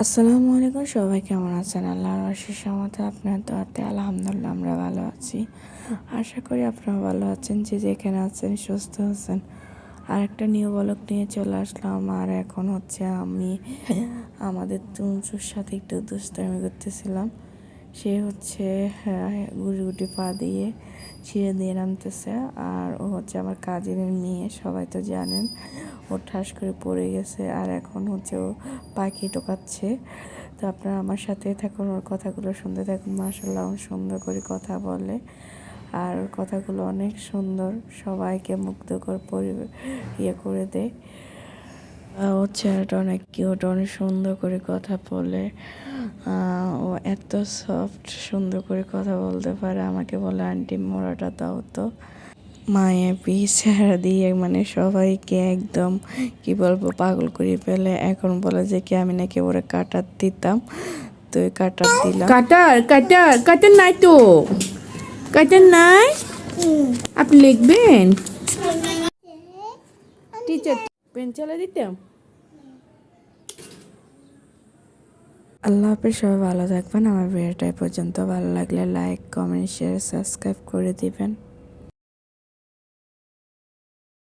আসসালামু আলাইকুম, সবাই কেমন আছেন? আল্লাহর অশেষ রহমতে আপনার দোয়াতে আলহামদুলিল্লাহ আমরা ভালো আছি। আশা করি আপনারা ভালো আছেন, যে যেখানে আছেন সুস্থ আছেন। আর একটা নিউ ব্লগ নিয়ে চলে আসলাম। আর এখন হচ্ছে আমি আমাদের তুমচুর সাথে একটু দুষ্টামি করতেছিলাম। সে হচ্ছে গুটি গুটি পা দিয়ে ছিঁড়ে দিয়ে নামতেছে। আর ও হচ্ছে আমার কাজিনের মেয়ে, সবাই তো জানেন। ও ঠাস করে পড়ে গেছে আর এখন হচ্ছে ও পাখি টোকাচ্ছে। তো আপনারা আমার সাথে থাকুন, ওর কথাগুলো শুনতে থাকুন। মাশাআল্লাহ সুন্দর করে কথা বলে, আর ওর কথাগুলো অনেক সুন্দর, সবাইকে মুগ্ধকর করে দেয়। ওর চেহারাটা অনেক কিউট, অনেক সুন্দর করে কথা বলে। ও এত সফট, সুন্দর করে কথা বলতে পারে। আমাকে বলে, আন্টি মোড়াটা দাও তো। মায়াবী চেহারা দিয়ে মানে সবাইকে একদম কি বলবো পাগল করে ফেলে। এখন বলে যে কি আমি নাকি ওরে কাটার দিতাম, তো ওই কাটার দিলাম। কাটার কাটার কাটার নাই তো, কাটার নাই। আপনি লিখবেন? টিচার পেন চালা দিতাম। আল্লাহ হাফেজ, সবাই ভালো থাকবেন। আমার ভিডিওটা এই পর্যন্ত। ভালো লাগলে লাইক, কমেন্ট, শেয়ার, সাবস্ক্রাইব করে দিবেন।